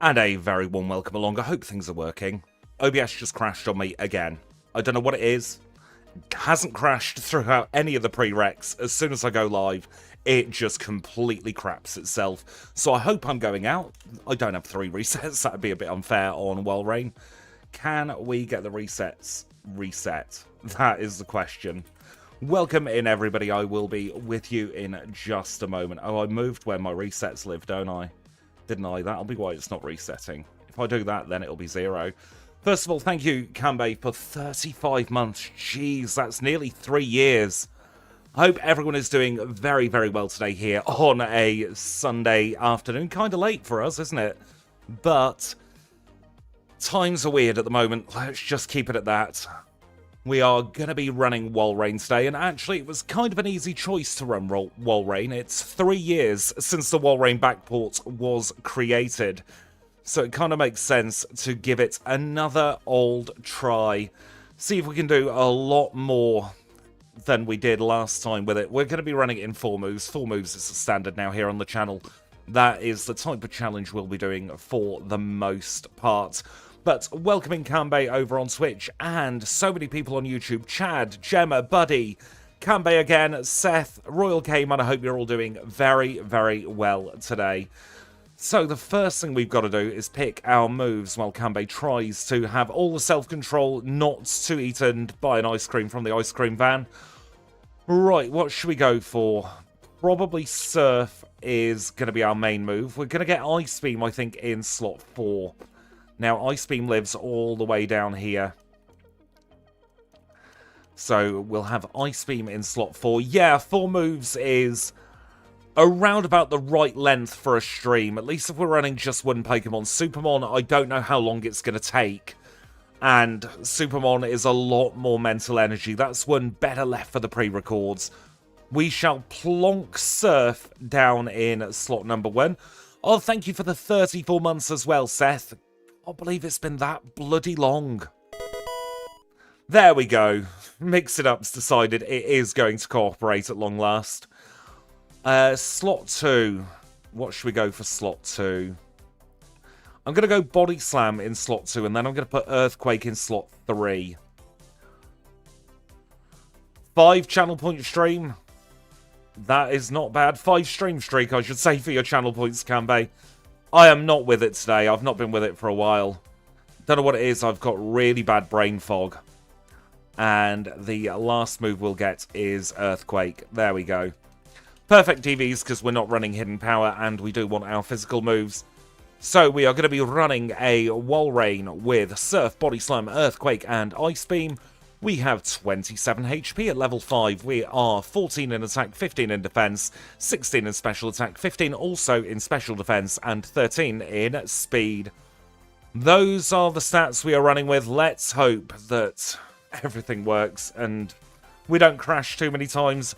And a very warm welcome along. I hope things are working. OBS just crashed on me again. I don't know what it is. It hasn't crashed throughout any of the prereqs. As soon as I go live, it just completely craps itself. So I hope I'm going out. I don't have 3 resets. That'd be a bit unfair on WALREIN. Can we get the resets reset? That is the question. Welcome in, everybody. I will be with you in just a moment. Oh, I moved where my resets live, don't I? Didn't I? That'll be why it's not resetting. If I do that, then it'll be 0. First of all, thank you, Kanbei, for 35 months. Jeez, that's nearly 3 years. I hope everyone is doing very, very well today here on a Sunday afternoon. Kind of late for us, isn't it? But times are weird at the moment. Let's just keep it at that. We are going to be running WALREIN today, and actually it was kind of an easy choice to run WALREIN. It's 3 years since the WALREIN backport was created, so it kind of makes sense to give it another old try. See if we can do a lot more than we did last time with it. We're going to be running it in 4 moves. 4 moves is the standard now here on the channel. That is the type of challenge we'll be doing for the most part. But welcoming Kanbei over on Twitch, and so many people on YouTube. Chad, Gemma, Buddy, Kanbei again, Seth, Royal Cayman. I hope you're all doing very, very well today. So the first thing we've got to do is pick our moves while Kanbei tries to have all the self-control not to eat and buy an ice cream from the ice cream van. Right, what should we go for? Probably Surf is going to be our main move. We're going to get Ice Beam, I think, in slot 4. Now, Ice Beam lives all the way down here. So, we'll have Ice Beam in slot 4. Yeah, 4 moves is around about the right length for a stream. At least if we're running just one Pokemon. Supermon, I don't know how long it's going to take. And Supermon is a lot more mental energy. That's one better left for the pre-records. We shall plonk Surf down in slot number 1. Oh, thank you for the 34 months as well, Seth. I can't believe it's been that bloody long. There we go. Mix It Up's decided it is going to cooperate at long last. Slot 2. What should we go for slot 2? I'm going to go Body Slam in slot 2, and then I'm going to put Earthquake in slot 3. 5 channel point stream. That is not bad. 5 stream streak, I should say, for your channel points, Kanbei. I am not with it today. I've not been with it for a while. Don't know what it is. I've got really bad brain fog. And the last move we'll get is Earthquake. There we go. Perfect DVs because we're not running Hidden Power and we do want our physical moves. So we are going to be running a WALREIN with Surf, Body Slam, Earthquake and Ice Beam. We have 27 HP at level 5. We are 14 in attack, 15 in defense, 16 in special attack, 15 also in special defense, and 13 in speed. Those are the stats we are running with. Let's hope that everything works and we don't crash too many times.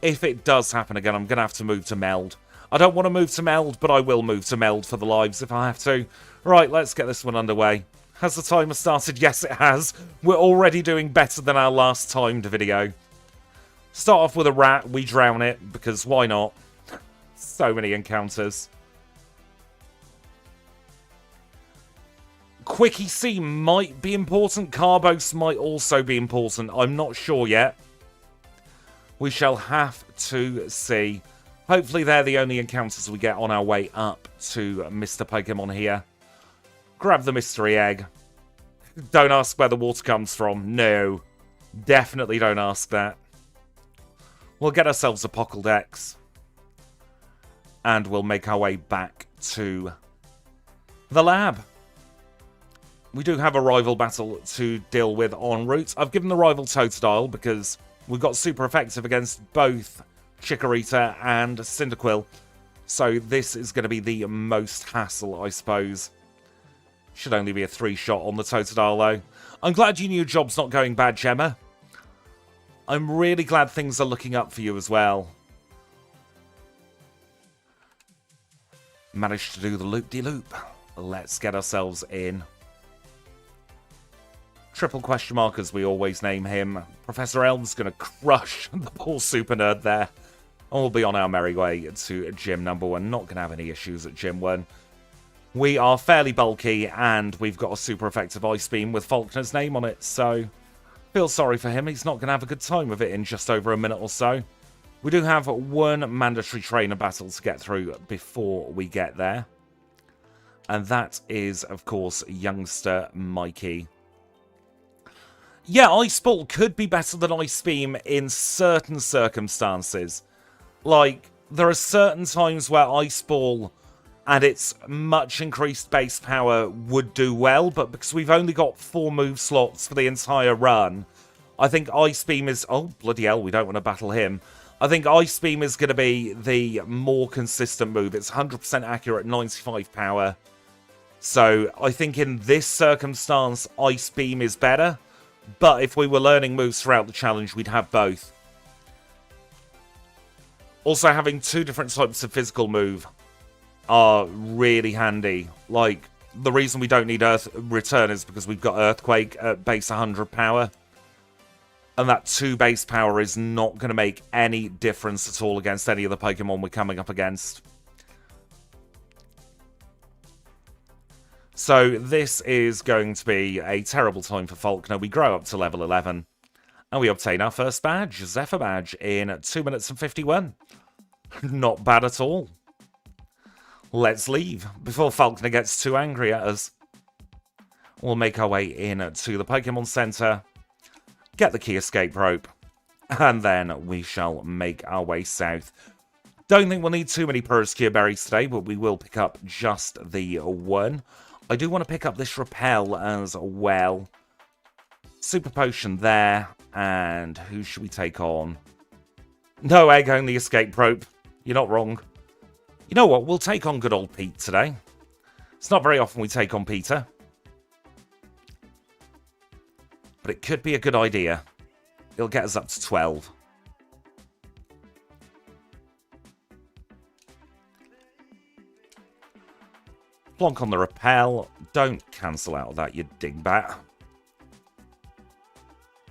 If it does happen again, I'm going to have to move to Meld. I don't want to move to Meld, but I will move to Meld for the lives if I have to. Right, let's get this one underway. Has the timer started? Yes, it has. We're already doing better than our last timed video. Start off with a rat. We drown it, because why not? So many encounters. Quickie C might be important. Carbos might also be important. I'm not sure yet. We shall have to see. Hopefully they're the only encounters we get on our way up to Mr. Pokemon here. Grab the mystery egg. Don't ask where the water comes from. No. Definitely don't ask that. We'll get ourselves a Pokédex. And we'll make our way back to the lab. We do have a rival battle to deal with en route. I've given the rival Totodile because we've got super effective against both Chikorita and Cyndaquil. So this is going to be the most hassle, I suppose. Should only be a 3-shot on the Totodile, though. I'm glad your new job's not going bad, Gemma. I'm really glad things are looking up for you as well. Managed to do the loop-de-loop. Let's get ourselves in. Triple question mark, as we always name him. Professor Elm's going to crush the poor super nerd there. And we'll be on our merry way to gym number 1. Not going to have any issues at gym 1. We are fairly bulky, and we've got a super effective Ice Beam with Falkner's name on it, so feel sorry for him. He's not going to have a good time with it in just over a minute or so. We do have one mandatory trainer battle to get through before we get there. And that is, of course, youngster Mikey. Yeah, Ice Ball could be better than Ice Beam in certain circumstances. Like, there are certain times where Ice Ball and its much increased base power would do well, but because we've only got 4 move slots for the entire run, I think Ice Beam is... Oh, bloody hell, we don't want to battle him. I think Ice Beam is going to be the more consistent move. It's 100% accurate, 95 power. So I think in this circumstance, Ice Beam is better. But if we were learning moves throughout the challenge, we'd have both. Also, having 2 different types of physical move are really handy. Like, the reason we don't need Earth Return is because we've got Earthquake at base 100 power. And that 2 base power is not going to make any difference at all against any of the Pokemon we're coming up against. So this is going to be a terrible time for Falkner. We grow up to level 11. And we obtain our first badge, Zephyr Badge, in 2 minutes and 51. Not bad at all. Let's leave before Falkner gets too angry at us. We'll make our way in to the Pokemon Center, get the key escape rope, and then we shall make our way south. Don't think we'll need too many Puruscure Berries today, but we will pick up just the one. I do want to pick up this Repel as well. Super Potion there, and who should we take on? No egg, only escape rope. You're not wrong. You know what? We'll take on good old Pete today. It's not very often we take on Peter. But it could be a good idea. It'll get us up to 12. Plonk on the Repel. Don't cancel out of that, you dingbat.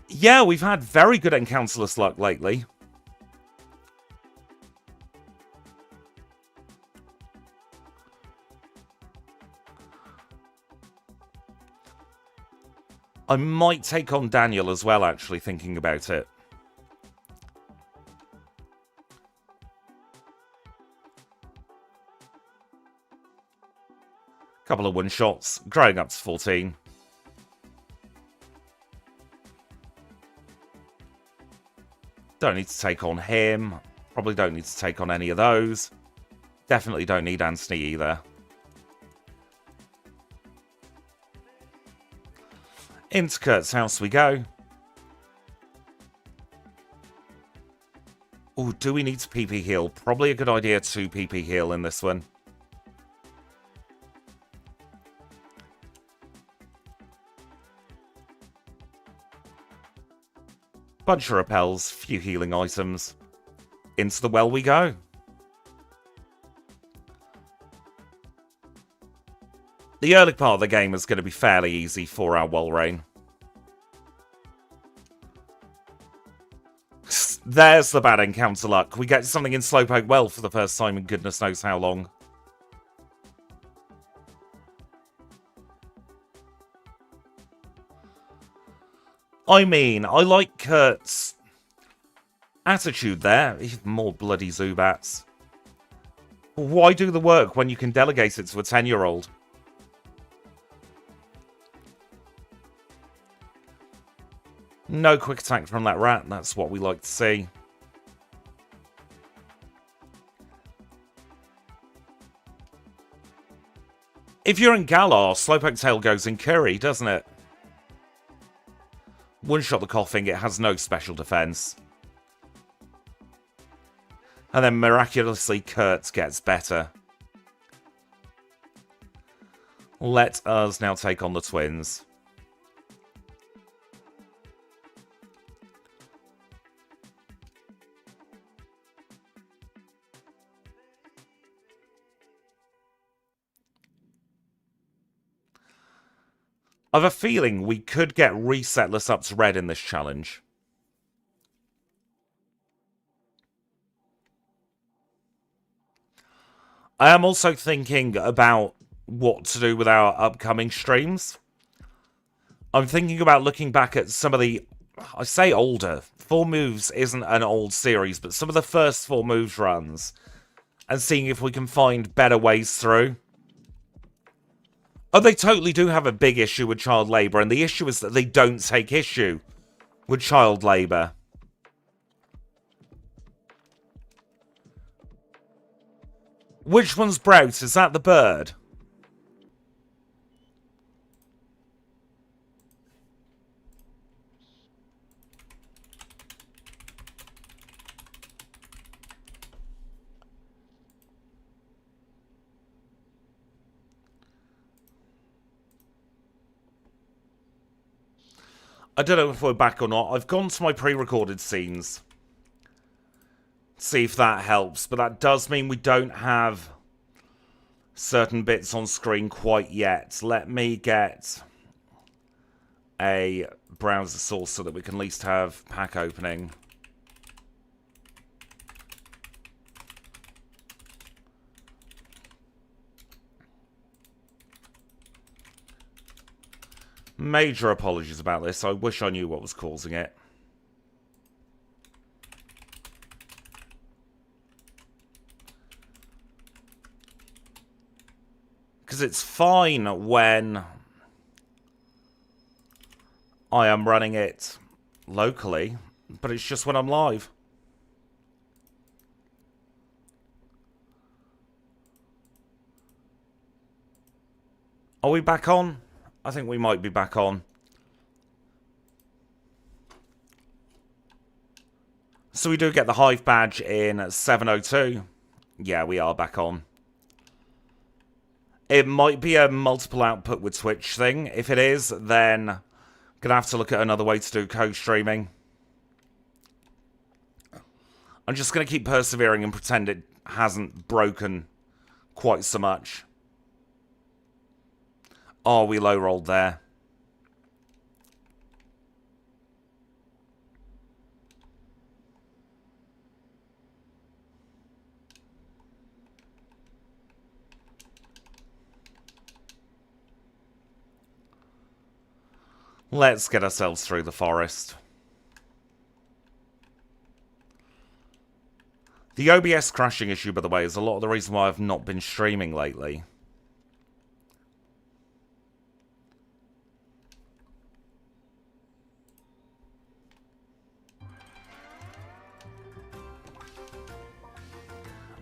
Yeah, we've had very good Encounterless luck lately. I might take on Daniel as well, actually, thinking about it. Couple of one-shots, growing up to 14. Don't need to take on him. Probably don't need to take on any of those. Definitely don't need Anthony either. Into Kurt's house we go. Oh, do we need to PP heal? Probably a good idea to PP heal in this one. Bunch of repels, few healing items. Into the well we go. The early part of the game is going to be fairly easy for our WALREIN. There's the bad encounter luck. We get something in Slowpoke Well for the first time in goodness knows how long. I mean, I like Kurt's attitude there. More bloody Zubats. Why do the work when you can delegate it to a 10-year-old? No quick attack from that rat. That's what we like to see. If you're in Galar, Slowpoke Tail goes in curry, doesn't it? One-shot the coughing, it has no special defense. And then miraculously, Kurt gets better. Let us now take on the twins. I have a feeling we could get Resetless up to red in this challenge. I am also thinking about what to do with our upcoming streams. I'm thinking about looking back at some of the, I say older, 4 Moves isn't an old series, but some of the first 4 Moves runs, and seeing if we can find better ways through. Oh, they totally do have a big issue with child labour, and the issue is that they don't take issue with child labour. Which one's Brout? Is that the bird? I don't know if we're back or not. I've gone to my pre-recorded scenes. See if that helps. But that does mean we don't have certain bits on screen quite yet. Let me get a browser source so that we can at least have pack opening. Major apologies about this. I wish I knew what was causing it. Because it's fine when I am running it locally, but it's just when I'm live. Are we back on? I think we might be back on. So we do get the Hive badge in 7:02. Yeah, we are back on. It might be a multiple output with Twitch thing. If it is, then I'm going to have to look at another way to do co-streaming. I'm just going to keep persevering and pretend it hasn't broken quite so much. Oh, we low-rolled there. Let's get ourselves through the forest. The OBS crashing issue, by the way, is a lot of the reason why I've not been streaming lately.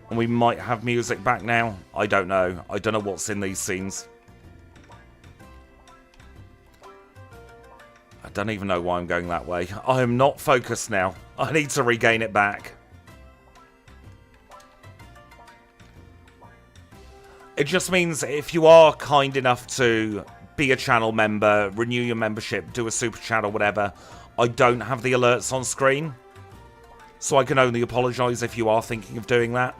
And we might have music back now. I don't know. I don't know what's in these scenes. I don't even know why I'm going that way. I am not focused now. I need to regain it back. It just means if you are kind enough to be a channel member, renew your membership, do a super chat or whatever, I don't have the alerts on screen. So I can only apologise if you are thinking of doing that.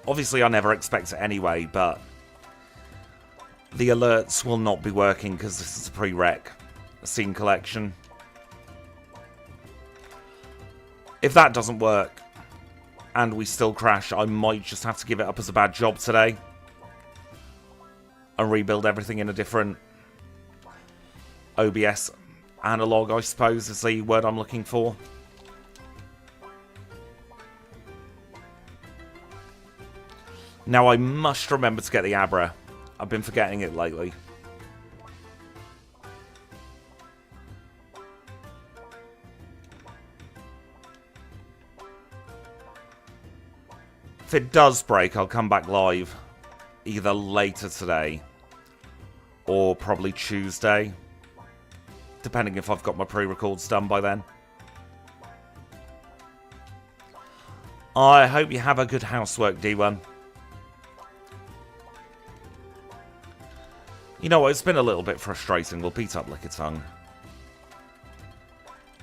Obviously, I never expect it anyway, but the alerts will not be working because this is a prereq scene collection. If that doesn't work and we still crash, I might just have to give it up as a bad job today and rebuild everything in a different OBS analog, I suppose, is the word I'm looking for. Now I must remember to get the Abra. I've been forgetting it lately. If it does break, I'll come back live either later today or probably Tuesday, depending if I've got my pre-records done by then. I hope you have a good housework, D1. You know what, it's been a little bit frustrating. We'll beat up Lick a Tongue.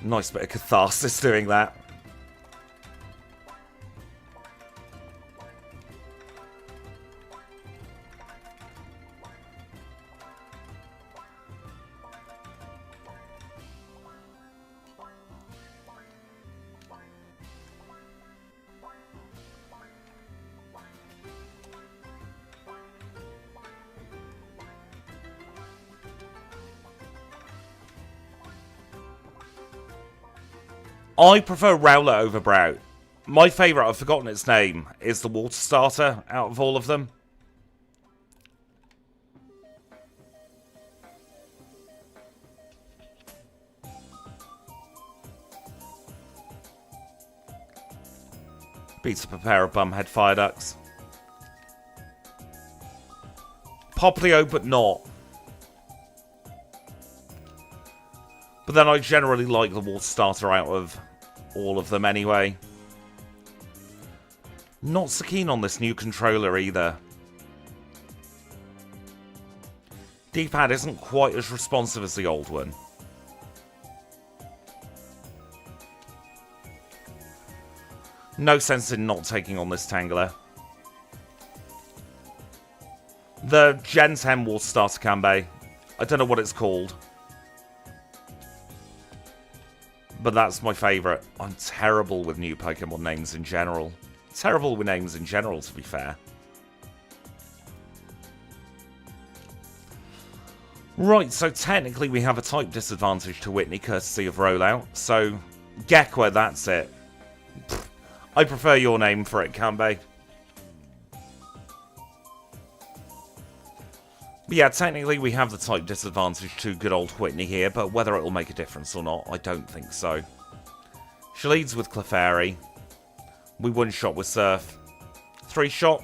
Nice bit of catharsis doing that. I prefer Rowlet over Brout. My favourite, I've forgotten its name, is the water starter out of all of them. Beats up a pair of bumhead fire ducks. Poplio, but not. But then I generally like the water starter out of all of them anyway. Not so keen on this new controller either. D-pad isn't quite as responsive as the old one. No sense in not taking on this Tangler. The Gen 10 water starter Kanbei. I don't know what it's called. But that's my favourite. I'm terrible with new Pokemon names in general. Terrible with names in general, to be fair. Right, so technically we have a type disadvantage to Whitney, courtesy of Rollout. So, Gekwa, that's it. Pfft, I prefer your name for it, Kanbei. But yeah, technically we have the type disadvantage to good old Whitney here, but whether it will make a difference or not, I don't think so. She leads with Clefairy. We one-shot with Surf. 3-shot.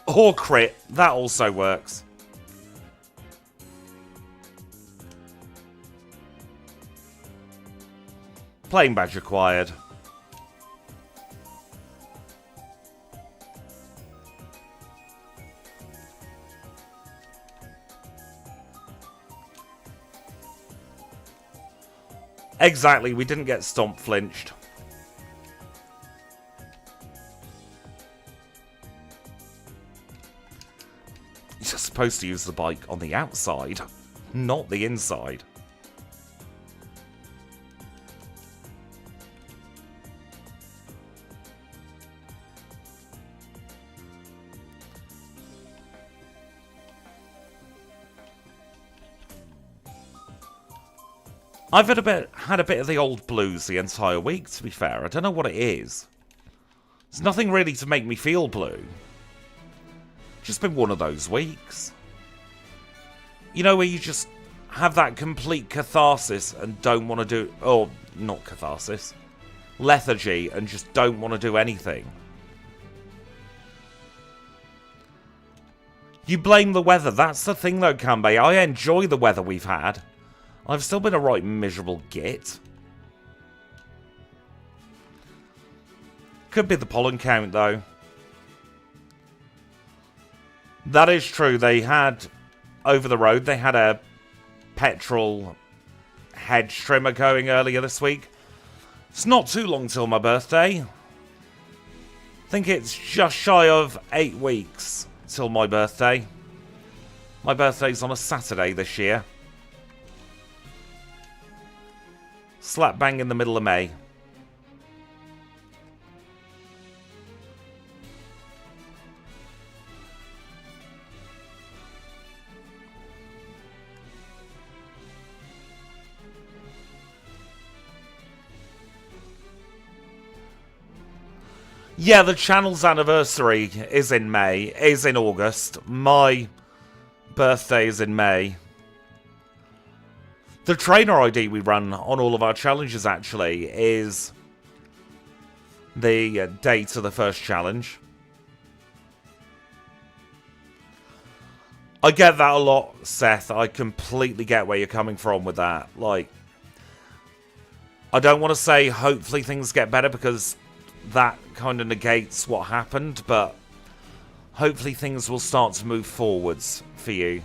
Or crit. That also works. Playing badge acquired. Exactly, we didn't get stomp flinched. You're supposed to use the bike on the outside, not the inside. I've had a bit of the old blues the entire week, to be fair. I don't know what it is. There's nothing really to make me feel blue. Just been one of those weeks. You know, where you just have that complete catharsis and don't want to do... Or, not catharsis. Lethargy and just don't want to do anything. You blame the weather. That's the thing, though, Kanbei. I enjoy the weather we've had. I've still been a right miserable git. Could be the pollen count, though. That is true. They had, over the road, they had a petrol hedge trimmer going earlier this week. It's not too long till my birthday. I think it's just shy of 8 weeks till my birthday. My birthday's on a Saturday this year. Slap bang in the middle of May. Yeah, the channel's anniversary is in May, is in August. My birthday is in May. The trainer ID we run on all of our challenges, actually, is the date of the first challenge. I get that a lot, Seth. I completely get where you're coming from with that. Like, I don't want to say hopefully things get better because that kind of negates what happened, but hopefully things will start to move forwards for you.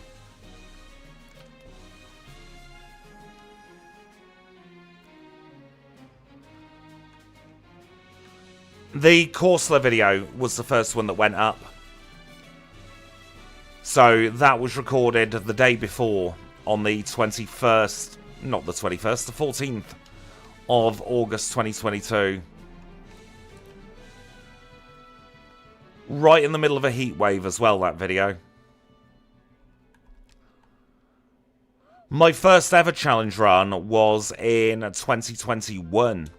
The Corsair video was the first one that went up. So that was recorded the day before on the 21st, not the 21st, the 14th of August 2022. Right in the middle of a heat wave as well, that video. My first ever challenge run was in 2021.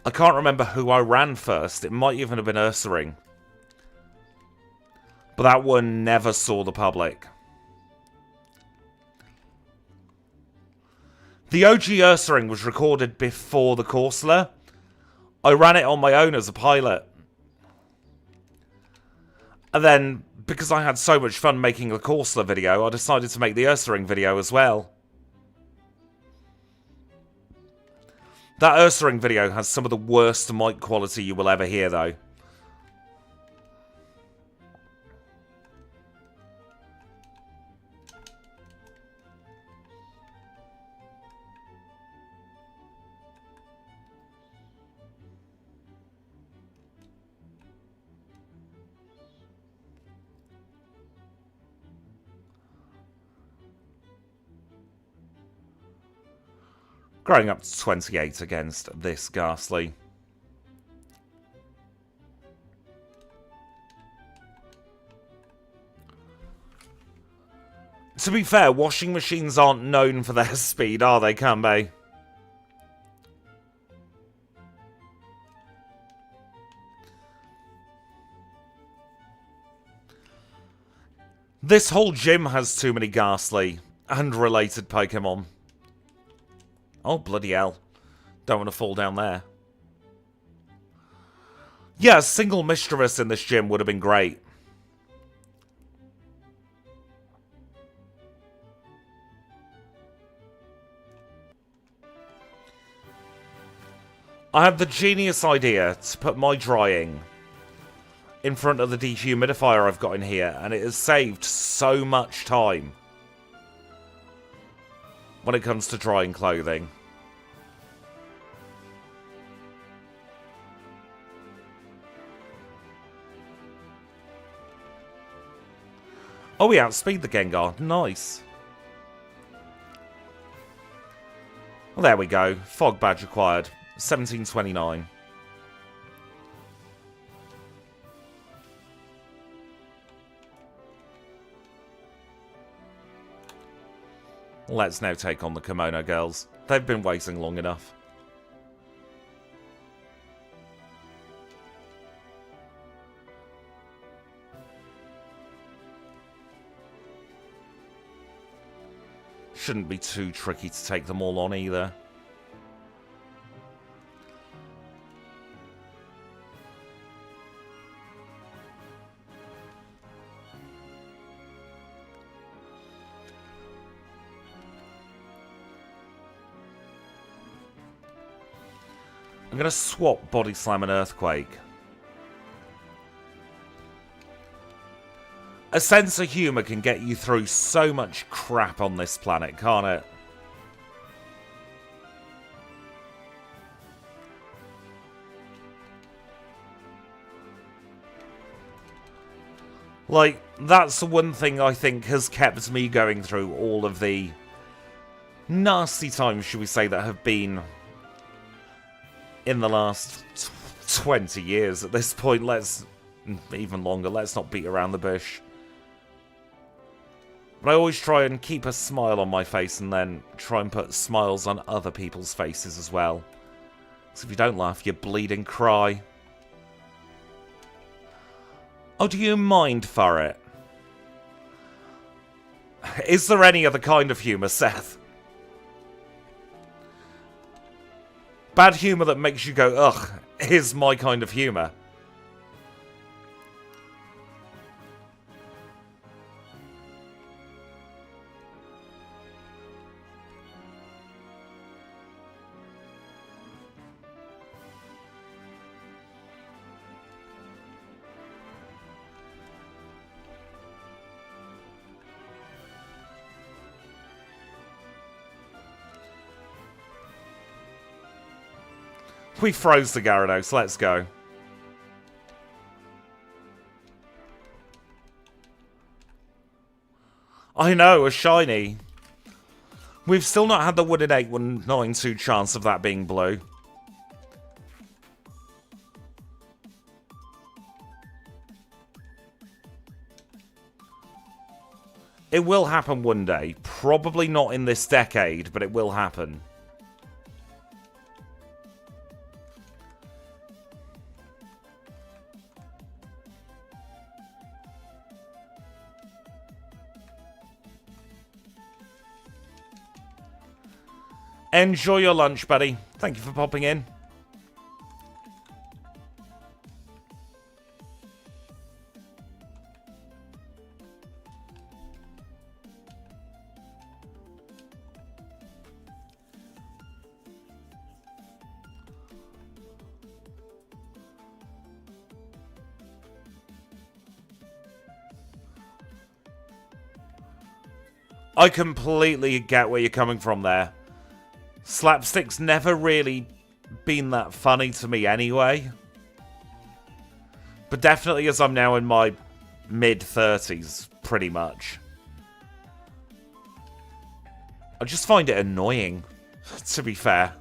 I can't remember who I ran first. It might even have been Ursaring. But that one never saw the public. The OG Ursaring was recorded before the Corsair. I ran it on my own as a pilot. And then, because I had so much fun making the Corsair video, I decided to make the Ursaring video as well. That Ursaring video has some of the worst mic quality you will ever hear, though. Growing up to 28 against this Ghastly. To be fair, washing machines aren't known for their speed, are they, Kanbei? This whole gym has too many Ghastly and related Pokemon. Oh, bloody hell. Don't want to fall down there. Yeah, a single Mischievous in this gym would have been great. I had the genius idea to put my drying in front of the dehumidifier I've got in here, and it has saved so much time when it comes to drying clothing. Oh, we outspeed the Gengar. Nice. Well, there we go. Fog badge acquired. 1729. Let's now take on the Kimono Girls. They've been waiting long enough. Shouldn't be too tricky to take them all on either. I'm going to swap Body Slam and Earthquake. A sense of humour can get you through so much crap on this planet, can't it? Like, that's the one thing I think has kept me going through all of the nasty times, should we say, that have been in the last 20 years at this point. Even longer, let's not beat around the bush. But I always try and keep a smile on my face and then try and put smiles on other people's faces as well. So if you don't laugh, you bleed and cry. Oh, do you mind, Furret? Is there any other kind of humour, Seth? Bad humour that makes you go, ugh, is my kind of humour. We froze the Gyarados, let's go. I know, a shiny. We've still not had the 1 in 8,192 chance of that being blue. It will happen one day. Probably not in this decade, but it will happen. Enjoy your lunch, buddy. Thank you for popping in. I completely get where you're coming from there. Slapstick's never really been that funny to me anyway. But definitely as I'm now in my mid-30s, pretty much. I just find it annoying, to be fair.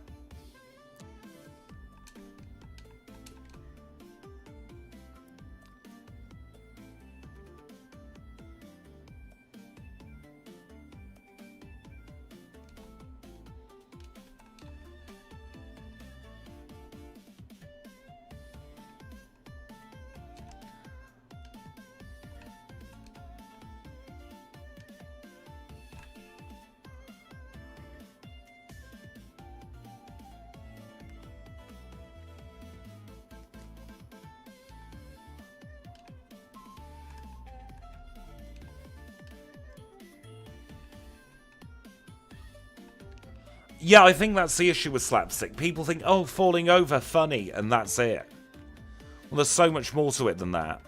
Yeah, I think that's the issue with slapstick. People think, oh, falling over, funny, and that's it. Well, there's so much more to it than that.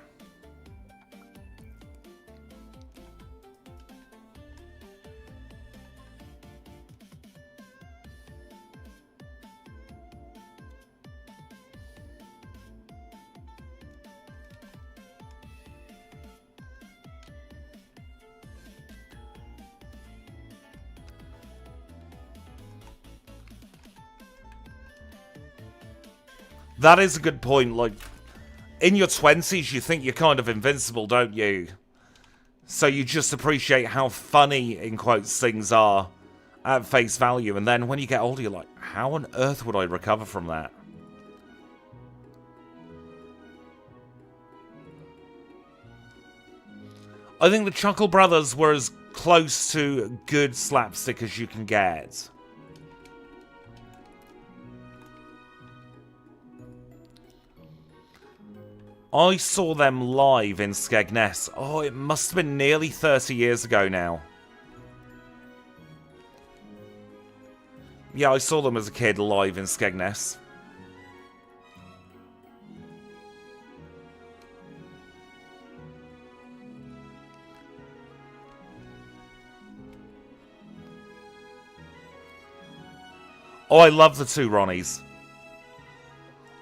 That is a good point. Like, in your 20s, you think you're kind of invincible, don't you? So you just appreciate how funny, in quotes, things are at face value. And then when you get older, you're like, how on earth would I recover from that? I think the Chuckle Brothers were as close to good slapstick as you can get. I saw them live in Skegness. Oh, it must have been nearly 30 years ago now. Yeah, I saw them as a kid live in Skegness. Oh, I love the two Ronnies.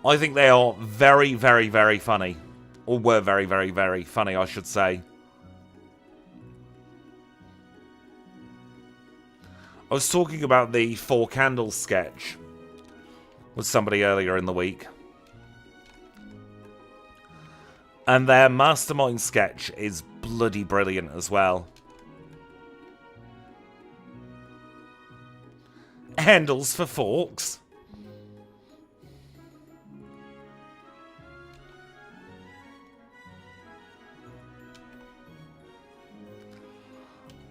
I think they are very, very, very funny. Or were very, very, very funny, I should say. I was talking about the Four Candles sketch with somebody earlier in the week. And their Mastermind sketch is bloody brilliant as well. Handles for forks.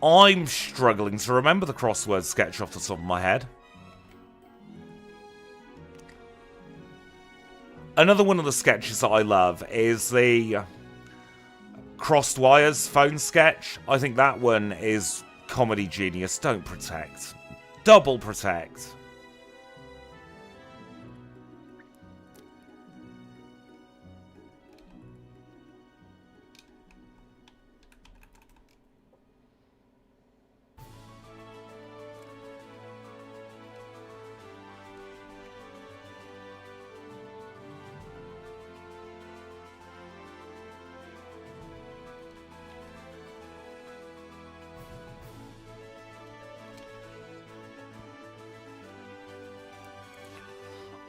I'm struggling to remember the crossword sketch off the top of my head. Another one of the sketches that I love is the Crossed Wires phone sketch. I think that one is comedy genius. Don't protect. Double protect.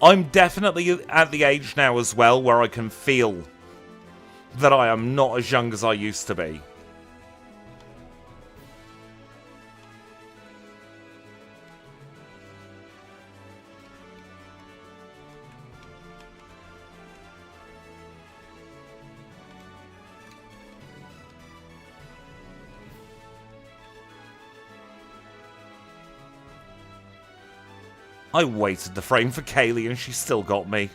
I'm definitely at the age now as well where I can feel that I am not as young as I used to be. I waited the frame for Kaylee and she still got me.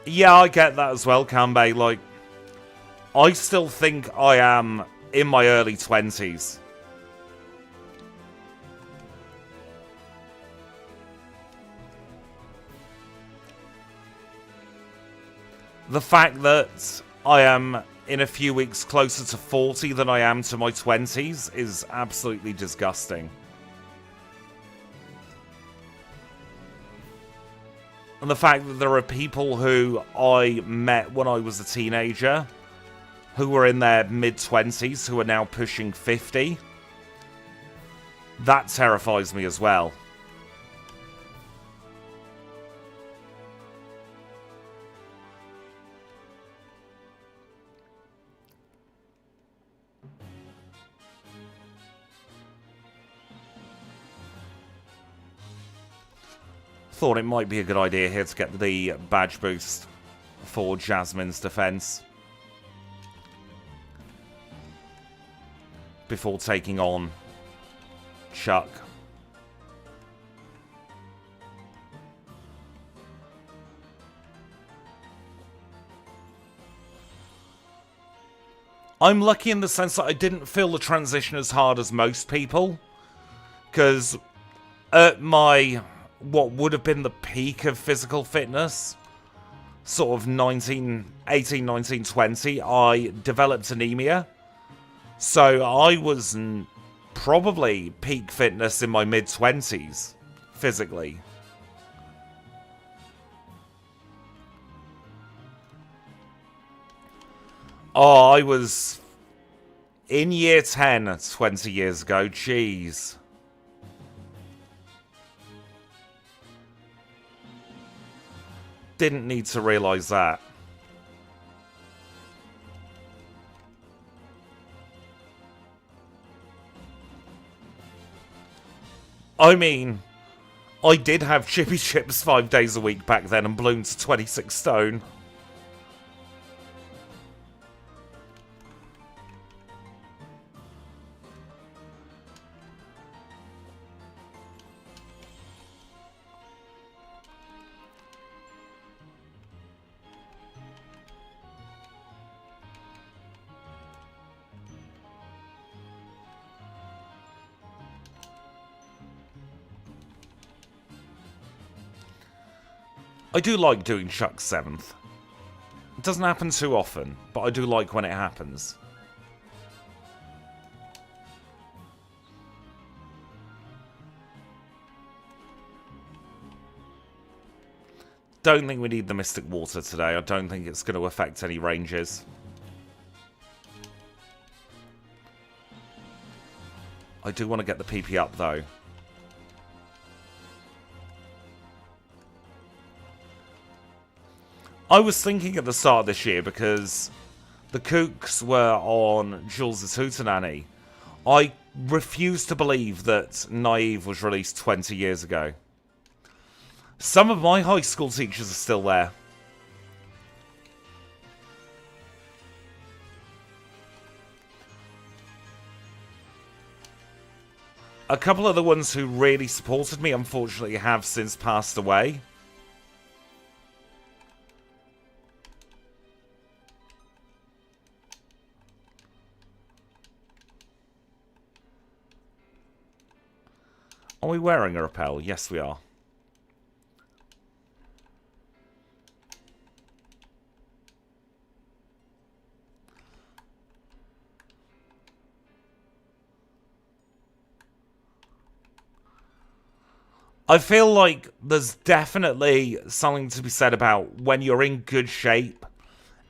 Yeah, I get that as well, Kanbei. Like, I still think I am in my early 20s. The fact that I am in a few weeks closer to 40 than I am to my 20s is absolutely disgusting. And the fact that there are people who I met when I was a teenager who were in their mid-20s who are now pushing 50, that terrifies me as well. Thought it might be a good idea here to get the badge boost for Jasmine's defense before taking on Chuck. I'm lucky in the sense that I didn't feel the transition as hard as most people, because at my what would have been the peak of physical fitness, sort of 18, 19, 20, I developed anemia. So I was probably peak fitness in my mid-20s, physically. Oh, I was in year 10 20 years ago, jeez. Didn't need to realise that. I mean, I did have chippy chips 5 days a week back then and ballooned to 26 stone. I do like doing Chuck's 7th. It doesn't happen too often, but I do like when it happens. Don't think we need the Mystic Water today. I don't think it's going to affect any ranges. I do want to get the PP up, though. I was thinking at the start of this year, because the Kooks were on Jules' Hootenanny, I refuse to believe that Naive was released 20 years ago. Some of my high school teachers are still there. A couple of the ones who really supported me, unfortunately, have since passed away. Are we wearing a rappel? Yes, we are. I feel like there's definitely something to be said about when you're in good shape,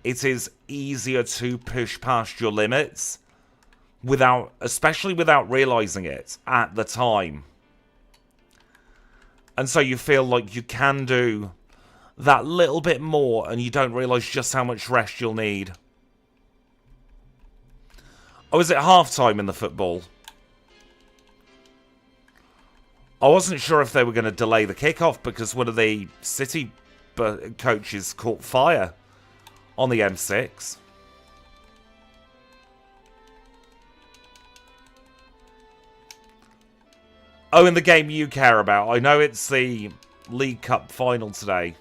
it is easier to push past your limits especially without realizing it at the time. And so you feel like you can do that little bit more and you don't realize just how much rest you'll need. Oh, is it half-time in the football? I wasn't sure if they were going to delay the kickoff because one of the City coaches caught fire on the M6. Oh, in the game you care about. I know it's the League Cup final today.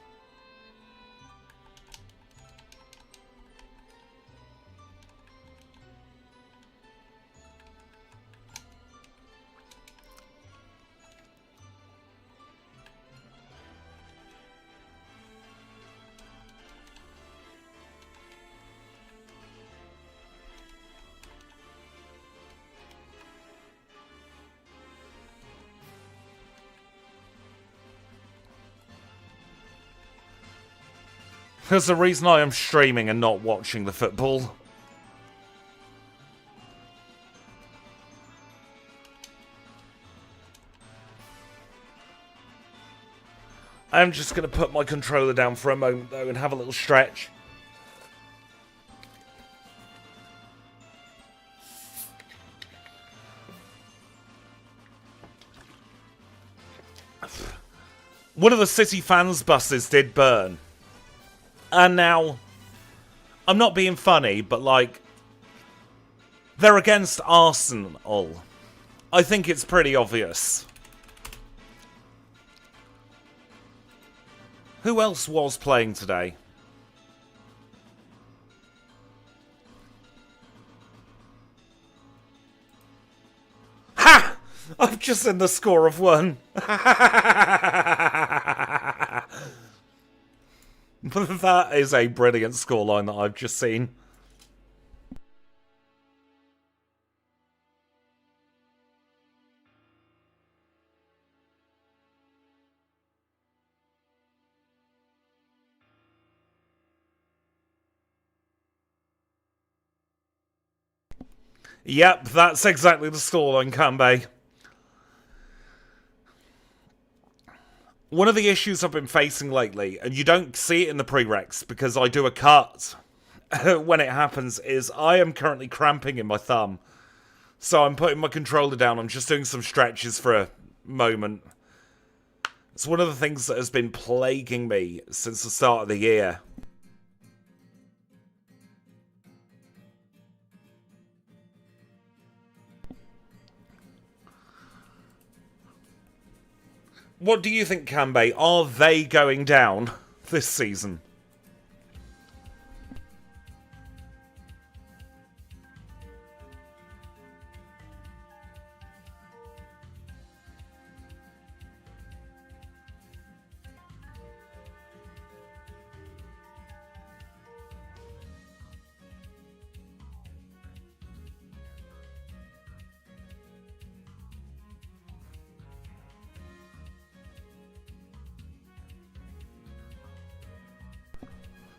There's a reason I am streaming and not watching the football. I'm just going to put my controller down for a moment, though, and have a little stretch. One of the City fans' buses did burn. And now, I'm not being funny, but like, they're against Arsenal. I think it's pretty obvious. Who else was playing today? Ha! I've just seen the score of 1. That is a brilliant scoreline that I've just seen. Yep, that's exactly the scoreline, Kanbei. One of the issues I've been facing lately, and you don't see it in the prereqs because I do a cut when it happens, is I am currently cramping in my thumb. So I'm putting my controller down, I'm just doing some stretches for a moment. It's one of the things that has been plaguing me since the start of the year. What do you think, Kanbei? Are they going down this season?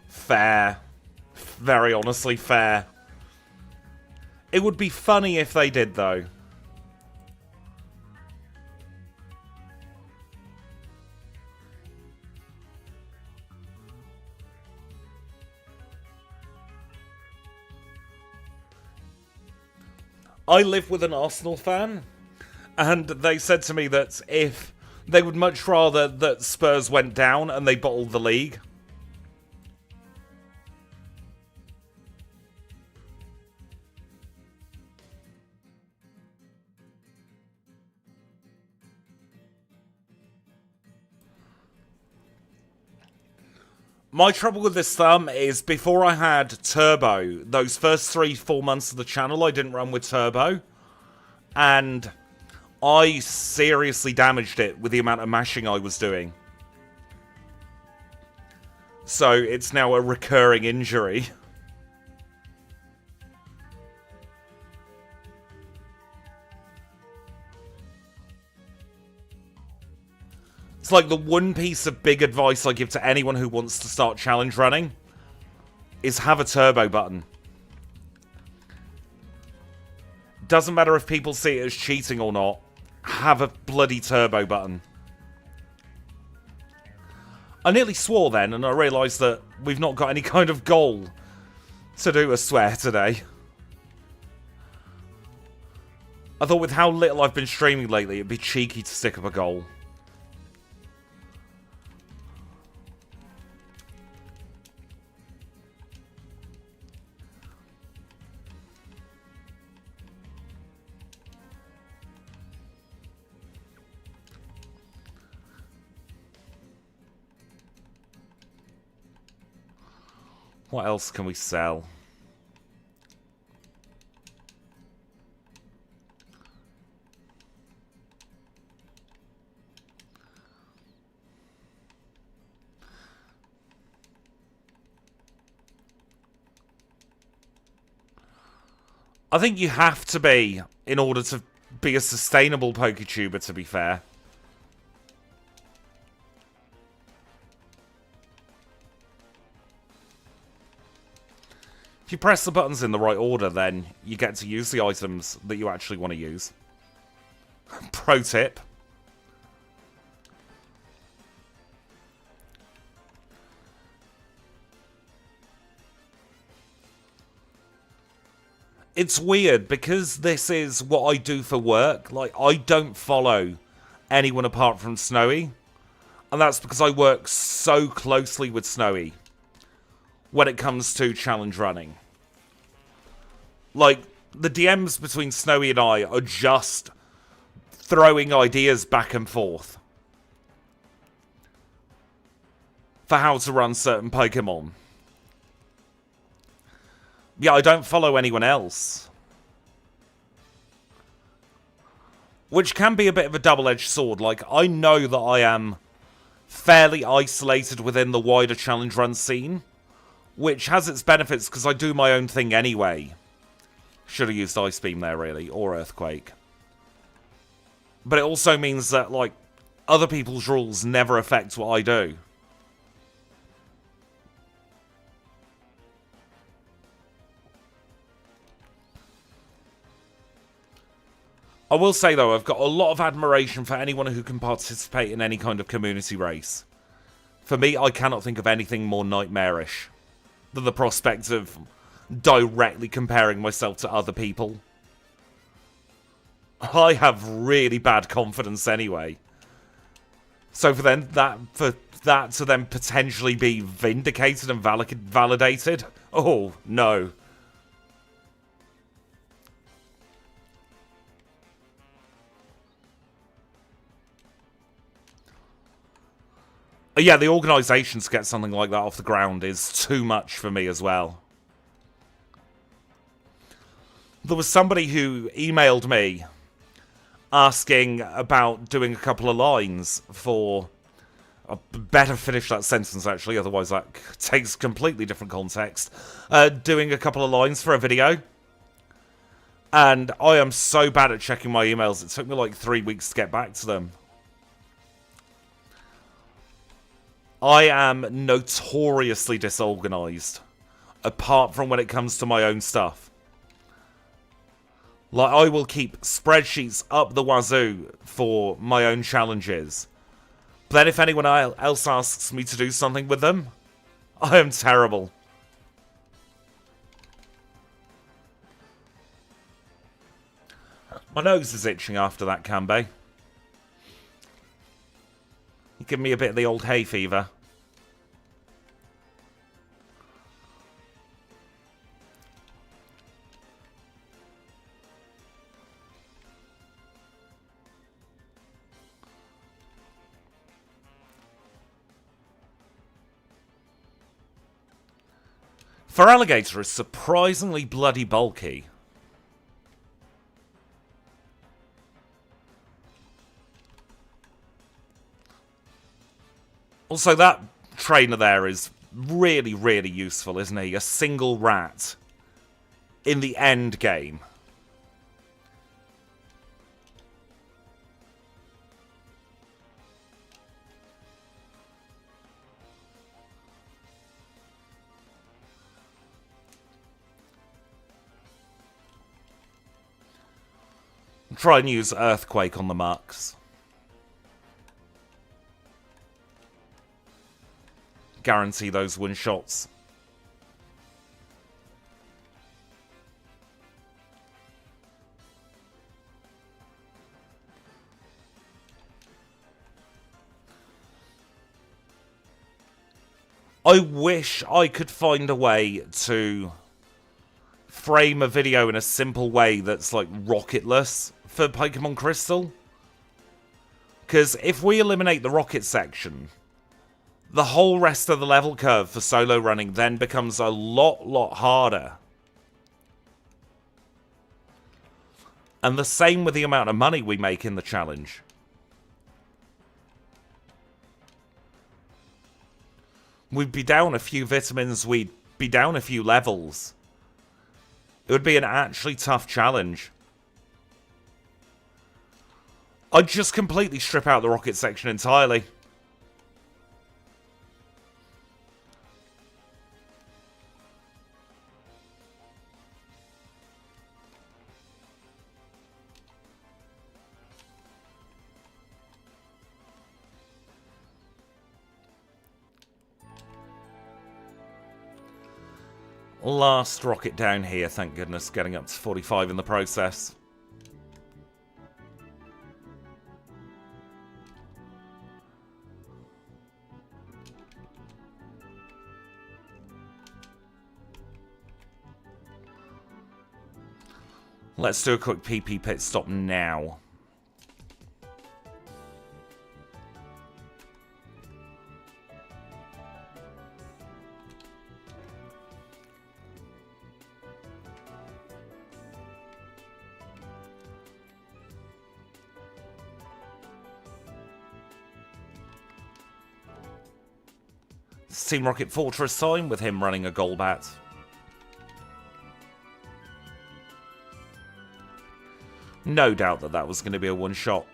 Fair. Very honestly fair. It would be funny if they did, though. I live with an Arsenal fan, and they said to me that if they would much rather that Spurs went down and they bottled the league. My trouble with this thumb is before I had Turbo, those first 3-4 months of the channel I didn't run with Turbo. And I seriously damaged it with the amount of mashing I was doing. So it's now a recurring injury. It's like the one piece of big advice I give to anyone who wants to start challenge running is have a turbo button. Doesn't matter if people see it as cheating or not, have a bloody turbo button. I nearly swore then, and I realised that we've not got any kind of goal to do a swear today. I thought with how little I've been streaming lately, it'd be cheeky to stick up a goal. What else can we sell? I think you have to be in order to be a sustainable PokeTuber, to be fair. If you press the buttons in the right order, then you get to use the items that you actually want to use. Pro tip. It's weird, because this is what I do for work. Like, I don't follow anyone apart from Snowy. And that's because I work so closely with Snowy when it comes to challenge running. Like, the DMs between Snowy and I are just throwing ideas back and forth for how to run certain Pokemon. Yeah, I don't follow anyone else. Which can be a bit of a double-edged sword. Like, I know that I am fairly isolated within the wider challenge run scene, which has its benefits because I do my own thing anyway. Should have used Ice Beam there, really, or Earthquake. But it also means that, like, other people's rules never affect what I do. I will say, though, I've got a lot of admiration for anyone who can participate in any kind of community race. For me, I cannot think of anything more nightmarish than the prospect of directly comparing myself to other people. I have really bad confidence anyway. So for that to then potentially be vindicated and validated, oh no. Yeah, the organisation to get something like that off the ground is too much for me as well. There was somebody who emailed me asking about doing a couple of lines for... I better finish that sentence, actually, otherwise that takes completely different context. Doing a couple of lines for a video. And I am so bad at checking my emails, it took me like 3 weeks to get back to them. I am notoriously disorganised, apart from when it comes to my own stuff. Like, I will keep spreadsheets up the wazoo for my own challenges. But then if anyone else asks me to do something with them, I am terrible. My nose is itching after that, Kanbei. You give me a bit of the old hay fever. Feraligatr is surprisingly bloody bulky. Also, that trainer there is really, really useful, isn't he? A single rat in the end game. Try and use Earthquake on the marks. Guarantee those one-shots. I wish I could find a way to frame a video in a simple way that's like rocketless for Pokémon Crystal. Because if we eliminate the rocket section, the whole rest of the level curve for solo running then becomes a lot harder. And the same with the amount of money we make in the challenge. We'd be down a few vitamins, we'd be down a few levels. It would be an actually tough challenge. I'd just completely strip out the rocket section entirely. Last rocket down here, thank goodness, getting up to 45 in the process. Let's do a quick PP pit stop now. Team Rocket Fortress time with him running a Golbat. No doubt that that was going to be a one-shot.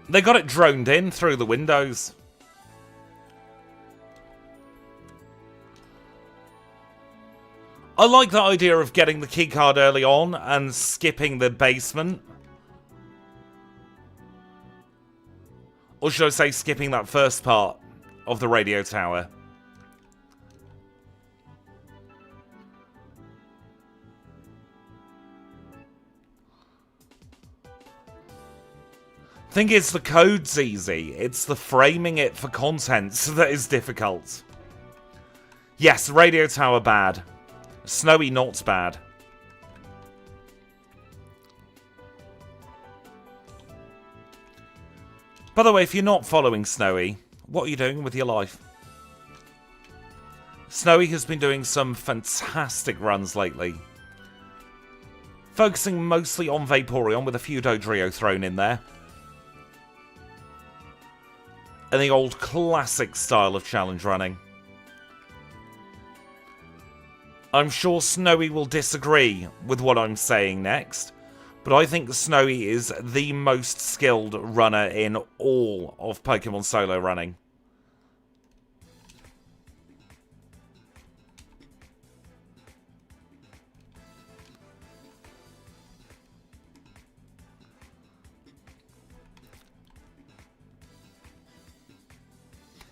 They got it droned in through the windows. I like the idea of getting the keycard early on and skipping the basement. Or should I say skipping that first part of the radio tower. Thing is, the code's easy. It's the framing it for content that is difficult. Yes, radio tower bad. Snowy not bad. By the way, if you're not following Snowy, what are you doing with your life? Snowy has been doing some fantastic runs lately. Focusing mostly on Vaporeon with a few Dodrio thrown in there. And the old classic style of challenge running. I'm sure Snowy will disagree with what I'm saying next, but I think Snowy is the most skilled runner in all of Pokemon solo running.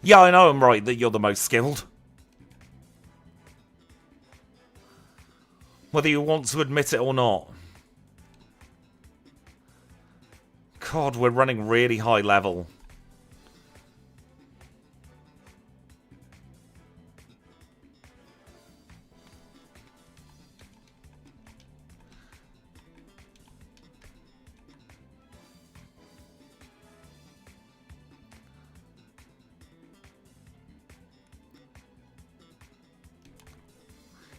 Yeah, I know I'm right that you're the most skilled. Whether you want to admit it or not. God, we're running really high level.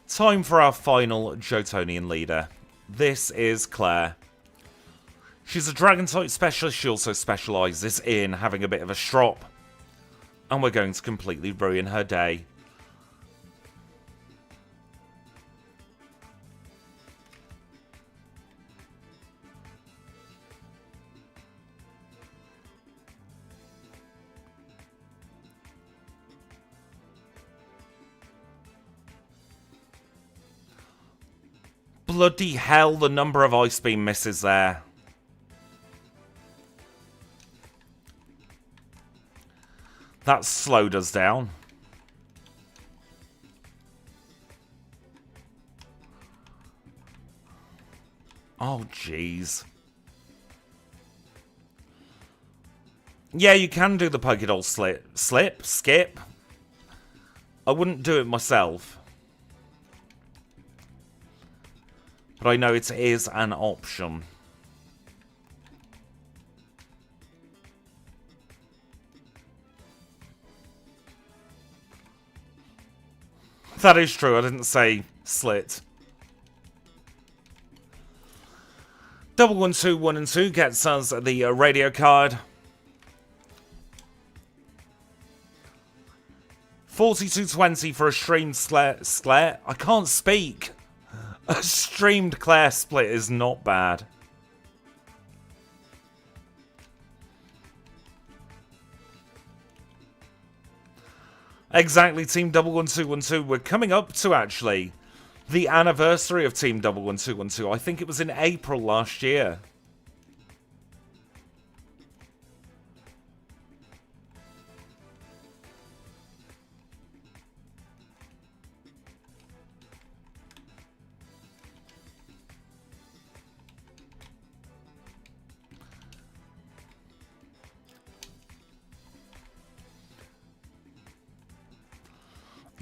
Time for our final Jotonian leader. This is Claire. She's a Dragon-type specialist. She also specialises in having a bit of a strop. And we're going to completely ruin her day. Bloody hell, the number of Ice Beam misses there. That slowed us down. Oh, jeez. Yeah, you can do the Pokédoll skip. I wouldn't do it myself. But I know it is an option. That is true, I didn't say slit. 112 and 2 gets us the radio card. 4220 for a streamed Claire. I can't speak. A streamed Claire split is not bad. Exactly, Team 11212. We're coming up to, actually, the anniversary of Team 11212. I think it was in April last year.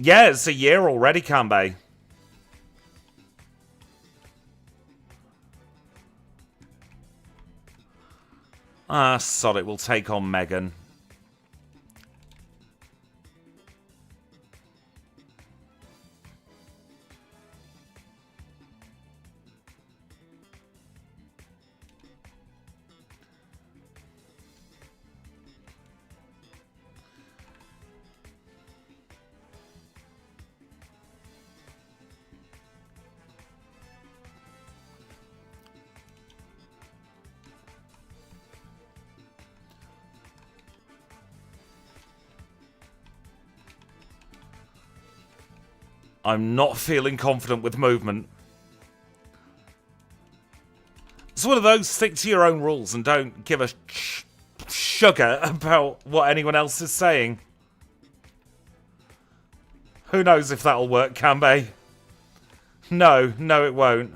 Yeah, it's a year already, Kanbei. Ah, sod it, we'll take on Megan. I'm not feeling confident with movement. It's one of those, stick to your own rules and don't give a sugar about what anyone else is saying. Who knows if that'll work, Kanbei? No, it won't.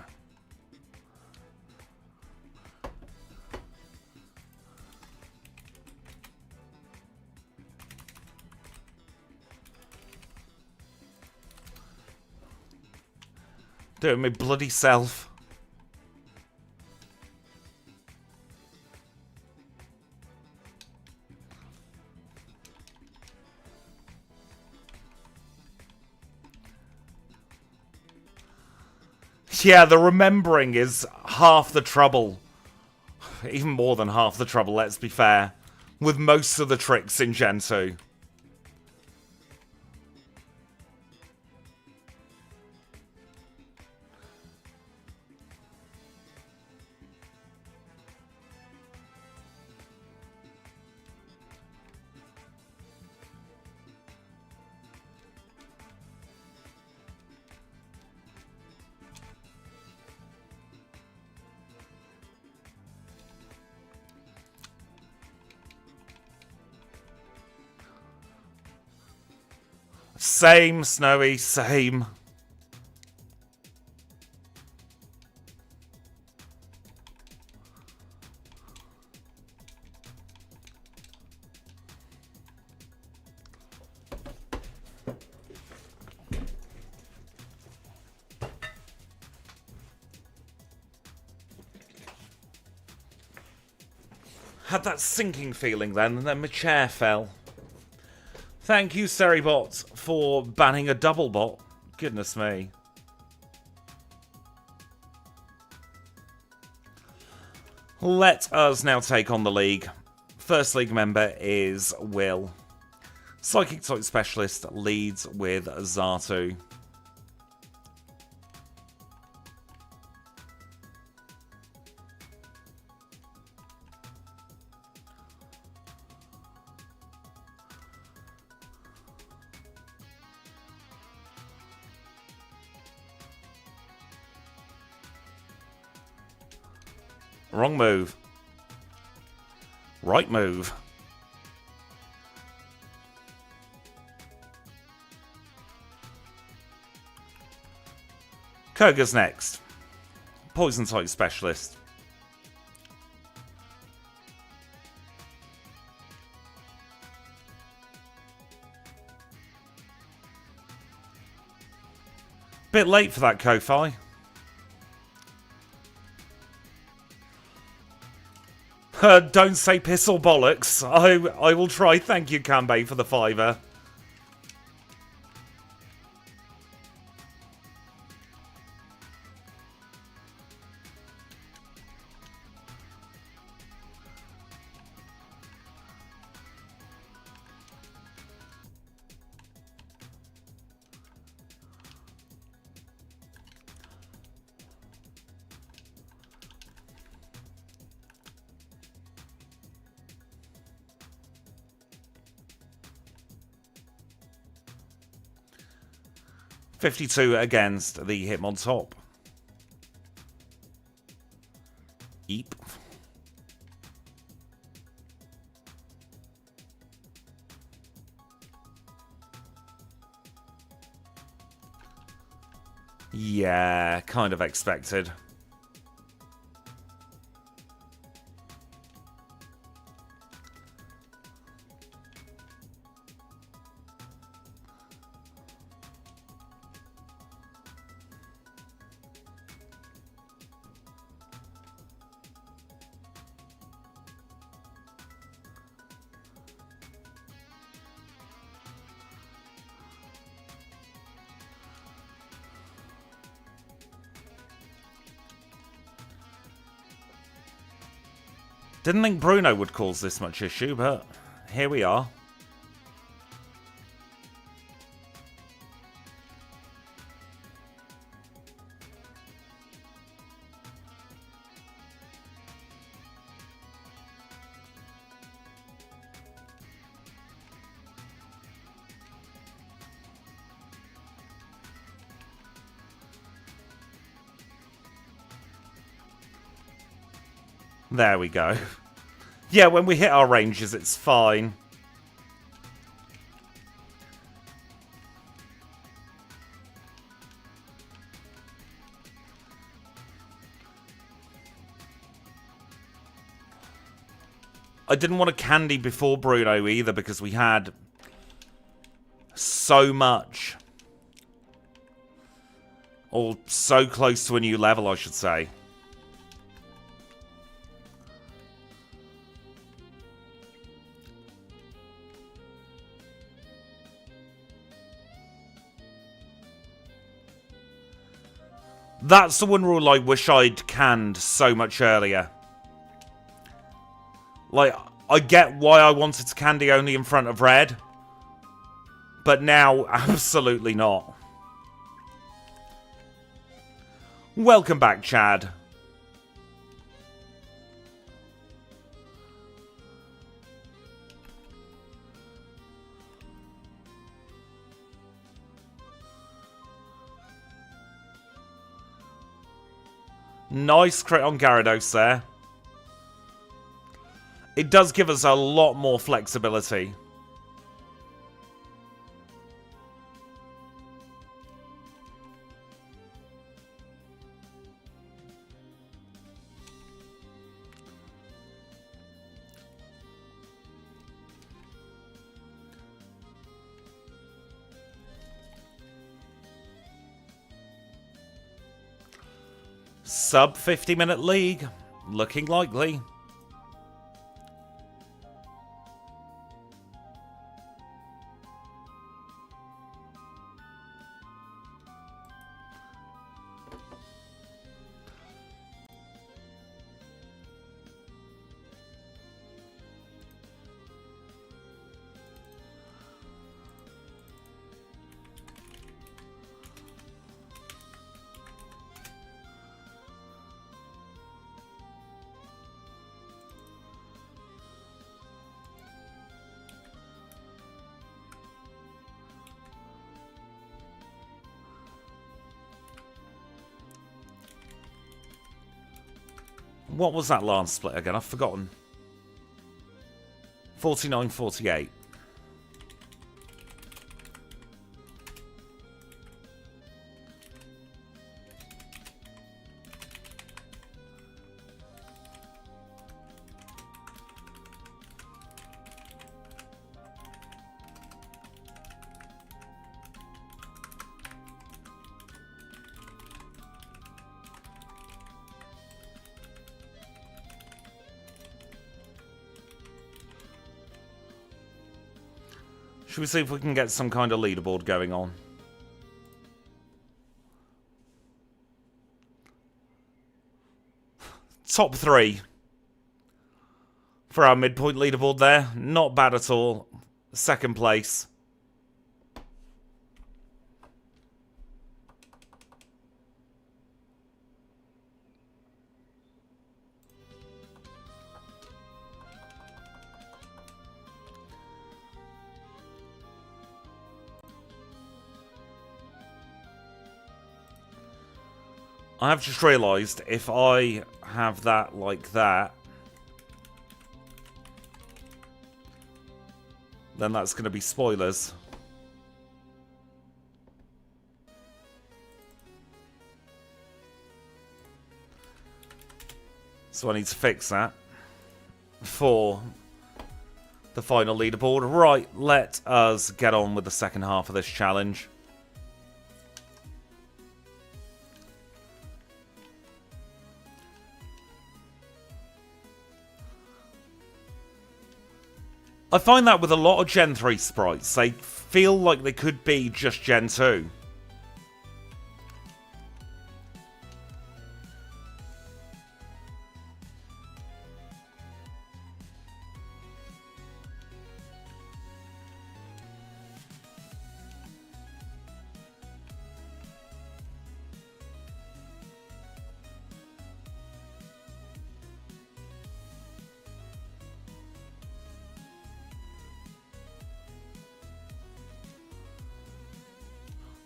Do it my bloody self. Yeah, the remembering is half the trouble. Even more than half the trouble, let's be fair. With most of the tricks in Gen 2. Same, Snowy, same. Had that sinking feeling then, and then my chair fell. Thank you, Seribot, for banning a double bot. Goodness me. Let us now take on the league. First league member is Will. Psychic Type Specialist leads with Xatu. Wrong move. Right move. Koga's next. poison type specialist. Bit late for that, Ko-Fi. Don't say piss or bollocks. I will try. Thank you, Kanbei, for the $5. $52 against the Hitmontop. Eep. Yeah, kind of expected. Didn't think Bruno would cause this much issue, but here we are. There we go. Yeah, when we hit our ranges, it's fine. I didn't want a candy before Bruno either because we had so much. Or so close to a new level, I should say. That's the one rule I wish I'd canned so much earlier. Like, I get why I wanted to candy only in front of red. But now, absolutely not. Welcome back, Chad. Nice crit on Gyarados there. It does give us a lot more flexibility. Sub 50-minute league. Looking likely. What was that last split again? I've forgotten. 49-48. Should we see if we can get some kind of leaderboard going on? Top 3 for our midpoint leaderboard there. Not bad at all. Second place. I have just realised if I have that like that, then that's going to be spoilers. So I need to fix that for the final leaderboard. Right, let us get on with the second half of this challenge. I find that with a lot of Gen 3 sprites, they feel like they could be just Gen 2.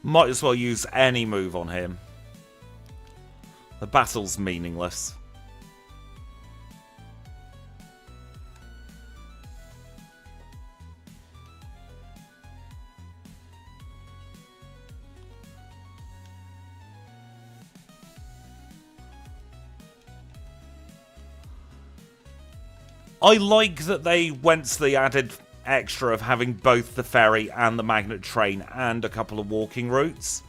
Might as well use any move on him. The battle's meaningless. I like that they went to the added extra of having both the ferry and the magnet train and a couple of walking routes.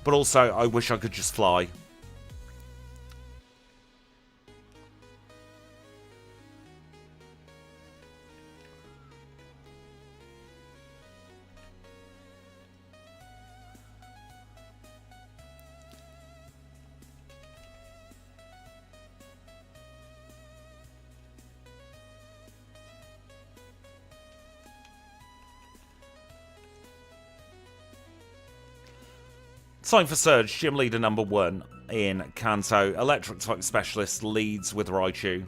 But also, I wish I could just fly. Time for Surge, Gym Leader number 1 in Kanto. Electric type specialist leads with Raichu.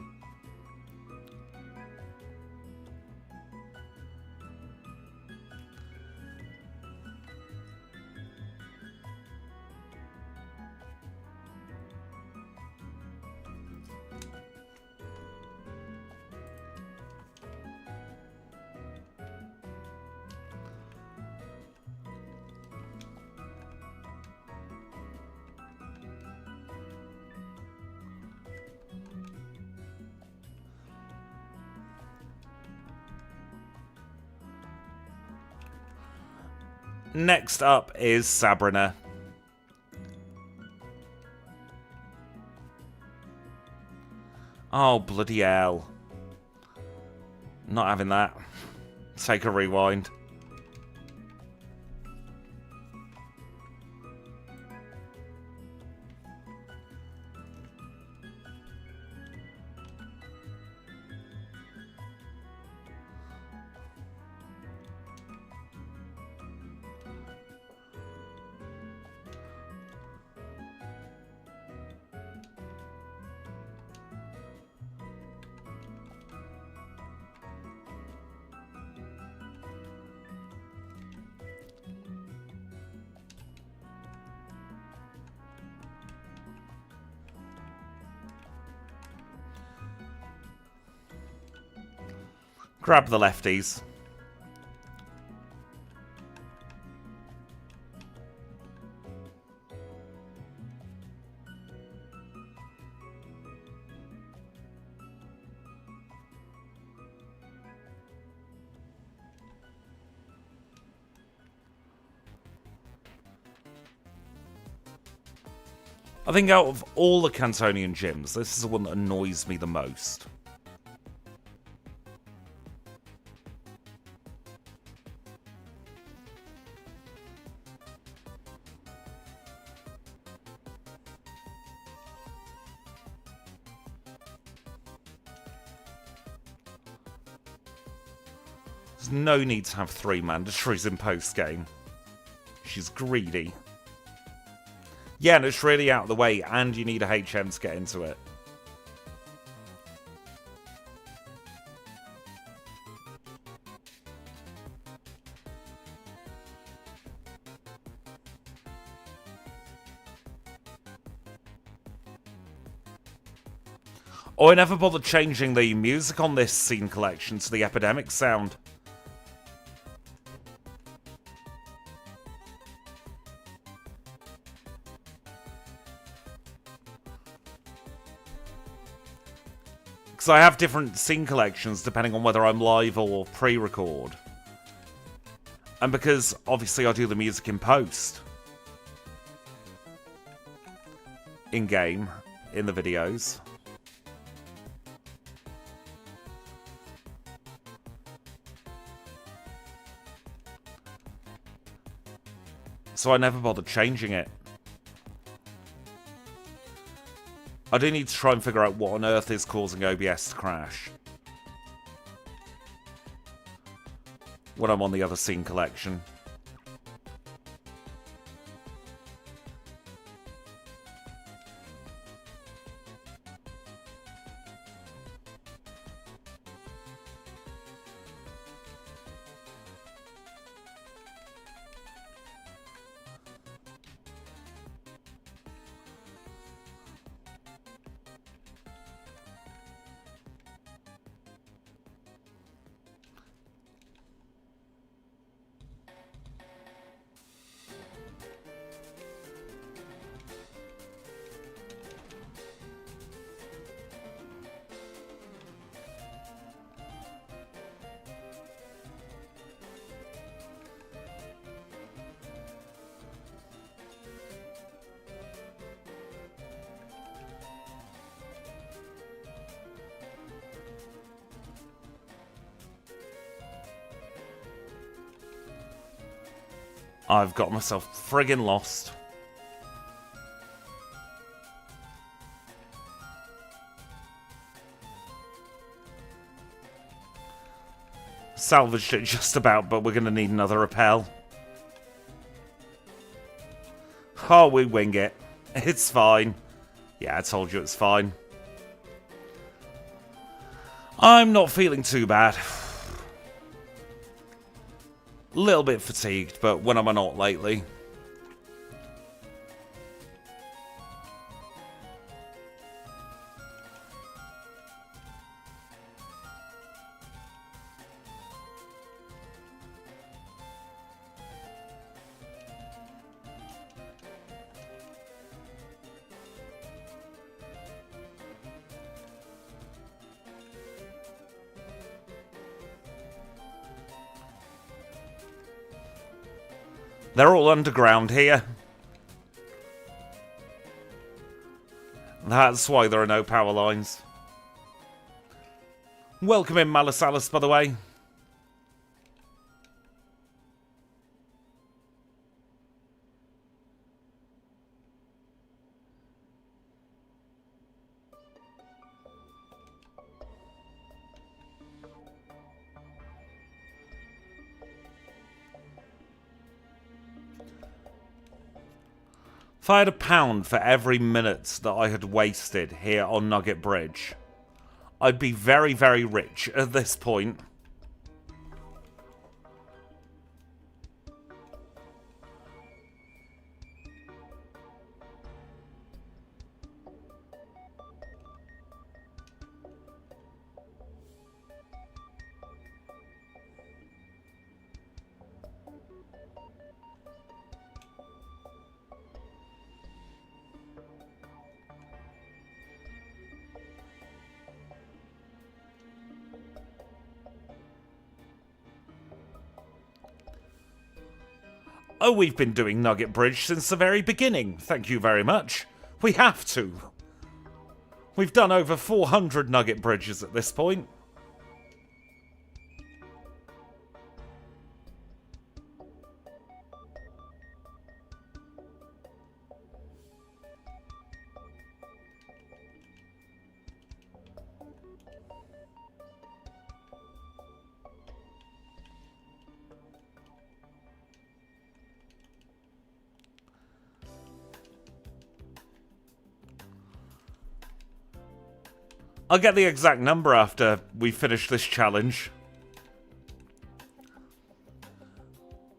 Next up is Sabrina. Oh, bloody hell. Not having that. Take a rewind. Grab the lefties. I think out of all the Cantonian gyms, this is the one that annoys me the most. There's no need to have 3 mandatories in post-game. She's greedy. Yeah, and it's really out of the way, and you need a HM to get into it. Oh, I never bothered changing the music on this scene collection to the Epidemic sound. Because I have different scene collections depending on whether I'm live or pre-record. And because, obviously, I do the music in post. In-game, in the videos. So I never bothered changing it. I do need to try and figure out what on earth is causing OBS to crash when I'm on the other scene collection. I've got myself friggin' lost. Salvaged it just about, but we're going to need another rappel. Oh, we wing it. It's fine. Yeah, I told you it's fine. I'm not feeling too bad. A little bit fatigued, but when am I not lately? They're all underground here. That's why there are no power lines. Welcome in, Malasalis, by the way. If I had £1 for every minute that I had wasted here on Nugget Bridge, I'd be very, very rich at this point. Oh, we've been doing Nugget Bridge since the very beginning. Thank you very much. We have to. We've done over 400 Nugget Bridges at this point. I'll get the exact number after we finish this challenge.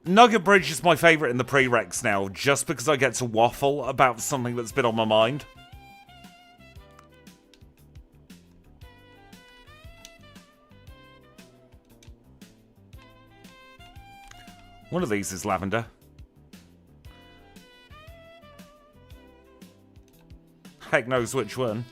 Nugget Bridge is my favourite in the prereqs now, just because I get to waffle about something that's been on my mind. One of these is lavender. Heck knows which one.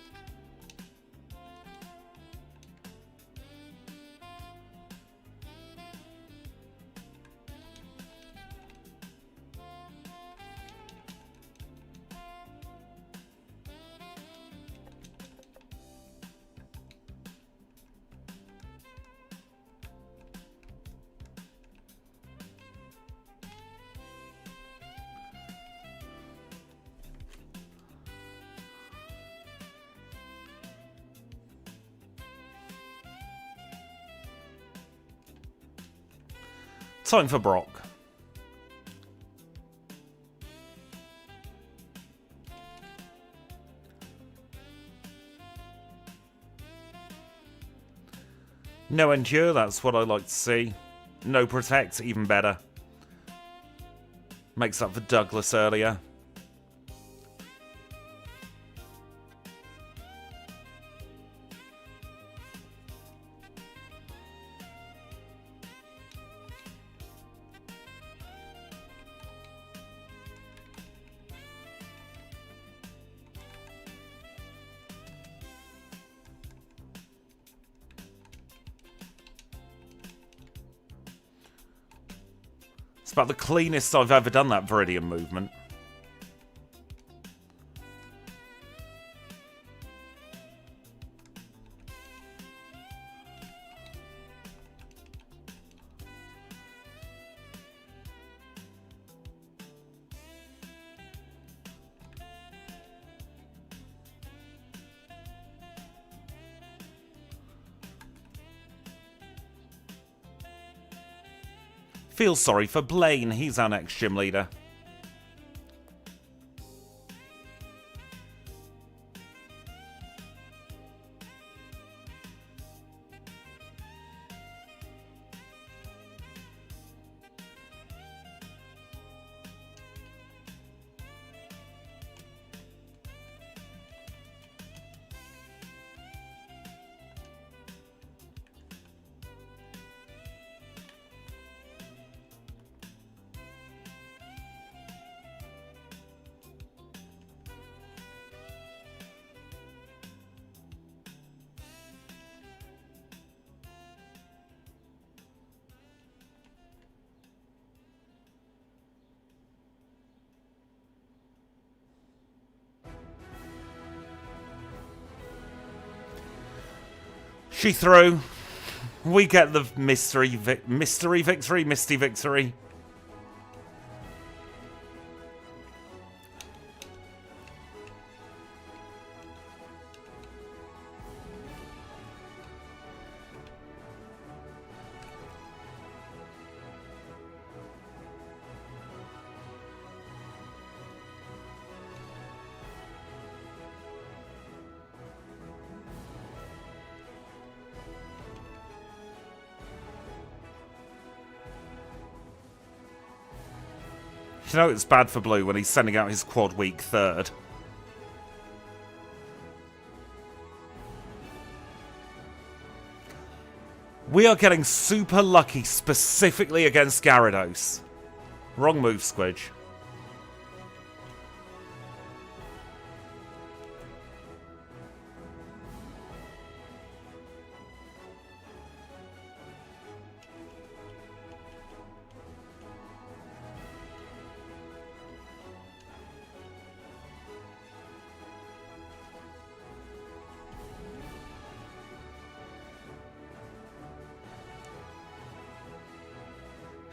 Time for Brock. No Endure, that's what I like to see. No Protect, even better. Makes up for Douglas earlier. It's about the cleanest I've ever done that Viridian movement. Feel sorry for Blaine, he's our next gym leader. She threw. We get the misty victory. You know it's bad for Blue when he's sending out his quad week third. We are getting super lucky specifically against Gyarados. Wrong move, Squidge.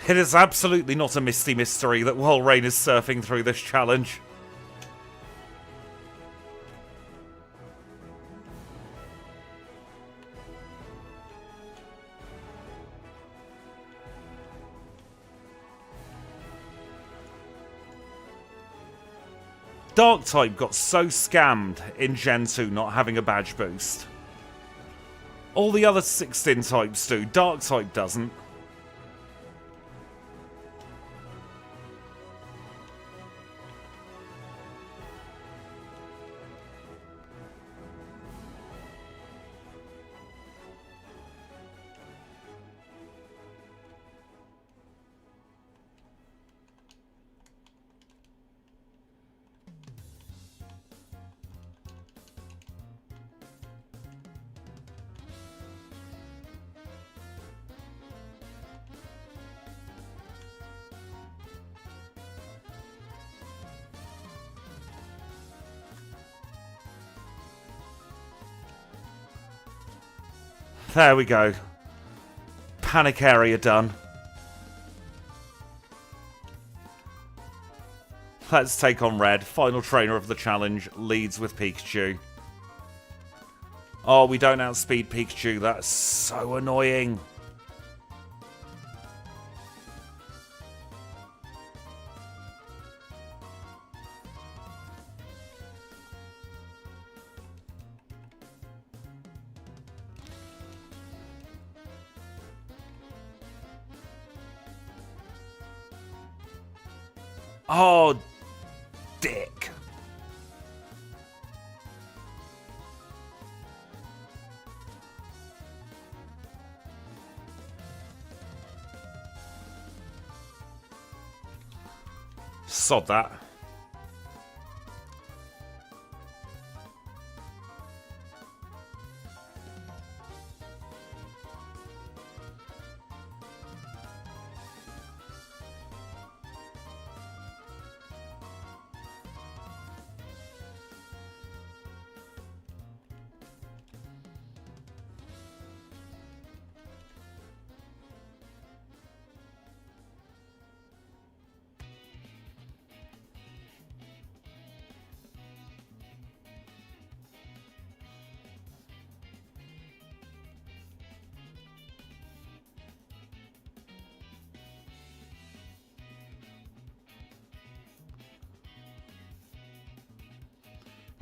It is absolutely not a misty mystery that WALREIN is surfing through this challenge. Dark-type got so scammed in Gen 2 not having a badge boost. All the other 16 types do. Dark type doesn't. There we go. Panic area done. Let's take on Red. Final trainer of the challenge. Leads with Pikachu. Oh, we don't outspeed Pikachu. That's so annoying. Oh, dick. Sod that.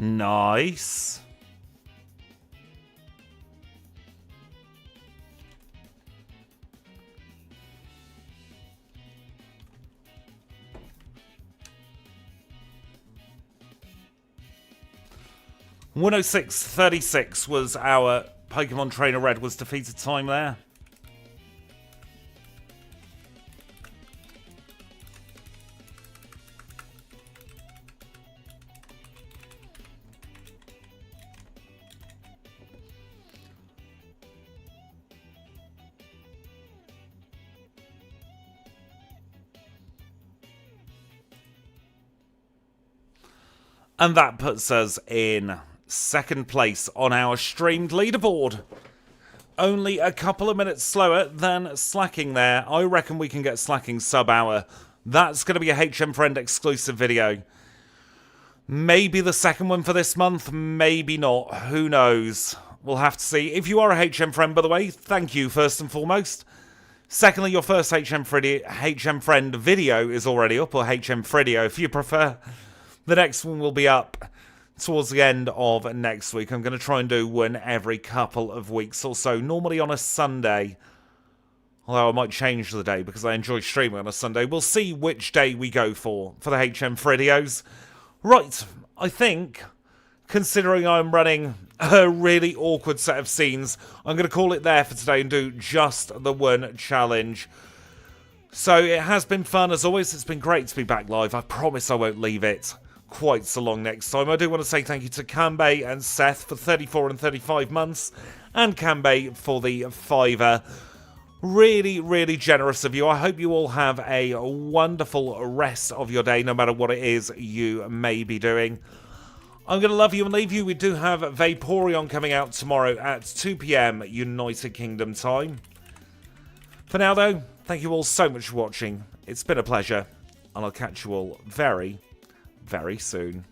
Nice. $106.36 was our Pokemon Trainer Red was defeated time there. And that puts us in second place on our streamed leaderboard. Only a couple of minutes slower than Slacking there. I reckon we can get Slacking sub-hour. That's going to be a HM Friend exclusive video. Maybe the second one for this month, maybe not. Who knows? We'll have to see. If you are a HM Friend, by the way, thank you first and foremost. Secondly, your first HM Friend video is already up, or HM Fredio if you prefer. The next one will be up towards the end of next week. I'm going to try and do one every couple of weeks or so, normally on a Sunday. Although I might change the day because I enjoy streaming on a Sunday. We'll see which day we go for the HM Fridios. Right, I think, considering I'm running a really awkward set of scenes, I'm going to call it there for today and do just the one challenge. So it has been fun as always. It's been great to be back live. I promise I won't leave it quite so long next time. I do want to say thank you to Kanbei and Seth for 34 and 35 months, and Kanbei for the $5. Really, really generous of you. I hope you all have a wonderful rest of your day, no matter what it is you may be doing. I'm going to love you and leave you. We do have Vaporeon coming out tomorrow at 2 PM United Kingdom time. For now, though, thank you all so much for watching. It's been a pleasure, and I'll catch you all very, very soon.